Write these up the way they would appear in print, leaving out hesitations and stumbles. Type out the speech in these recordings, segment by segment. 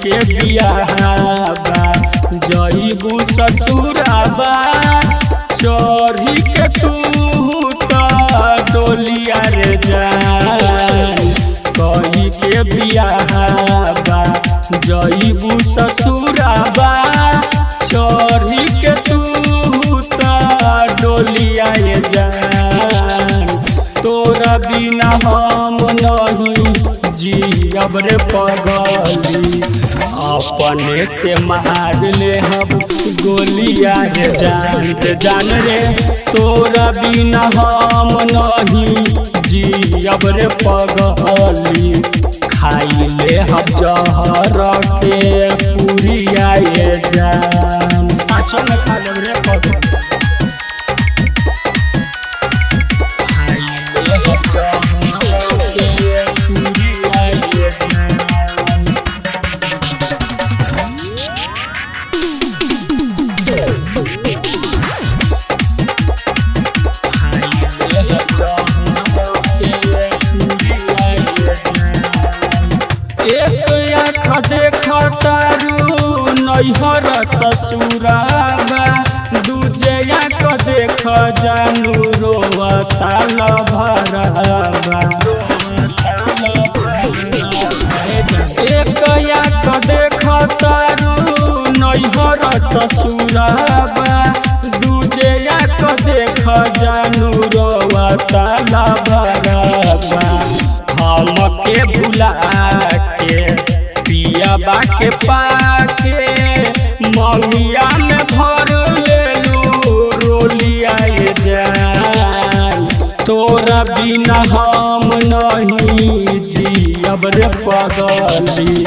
के बियाहबा जईबू ससुराबा चढ़ी के तू डोलिया रे जान कही के बियाहबा जईबू ससुराबा चढ़ी के तू डोलिया रे जान तोरा बिना हम नहीं जियब रे पगली अपने से मार ले हम गोलिया रे जान रे तोरा बिना हम नहीं जियब रे पगली खाई ले हम जहर के पूरिया ये जान साचो में खा ले रे पगली देखतारू नैहर ससुराबा दूजे आँख देख जानू रोवता लभराबा एक आँख देखतारू नैहर ससुराबा दूजे आँख देख जानू रोवता लभराबा हमके भुला के पियाबा के पाके ममिया में भर लेलू रोलिया ये जान तोरा बिना हम नहीं जियब रे पगली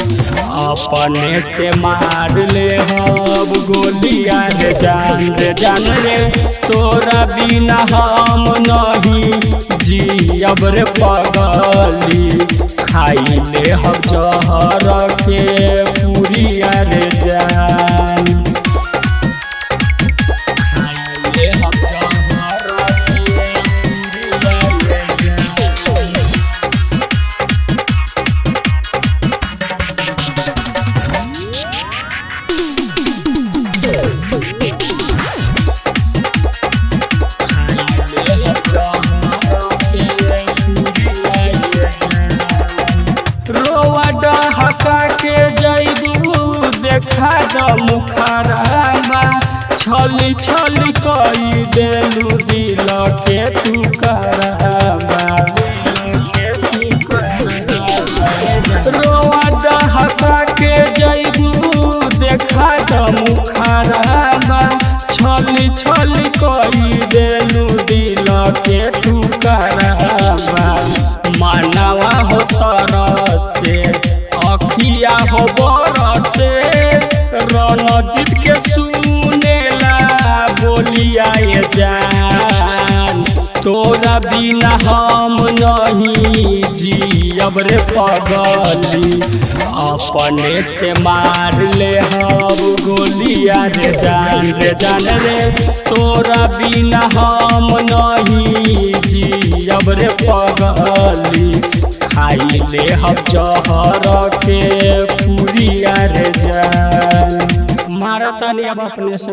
अपने से मार ले हम गोलिया रे जान रे तोरा बिना हम नहीं जियब रे पगली खाई ले हम जहर के पूरिया रे जान खाई ले हम जहर के पूरिया रे हका के जईबू देखा द मुखराबा छली छली कई देलू दिल के तू कराबा रोआ हका के जईबू देखा द मुखराबा छली छली कई देलू दिल के तू कराबा मानवा हो तरसे अखिया हो बरसे रणजीत के सुनेला बोलिया ये जान तोरा बिना हम नहीं जियब रे पगली अपने से मार ले हम गोलिया रे जान रे तोरा बिना हम नहीं जियब रे पगली खाई ले हम जहर के पूरिया रे जान मारता नहीं अब अपने से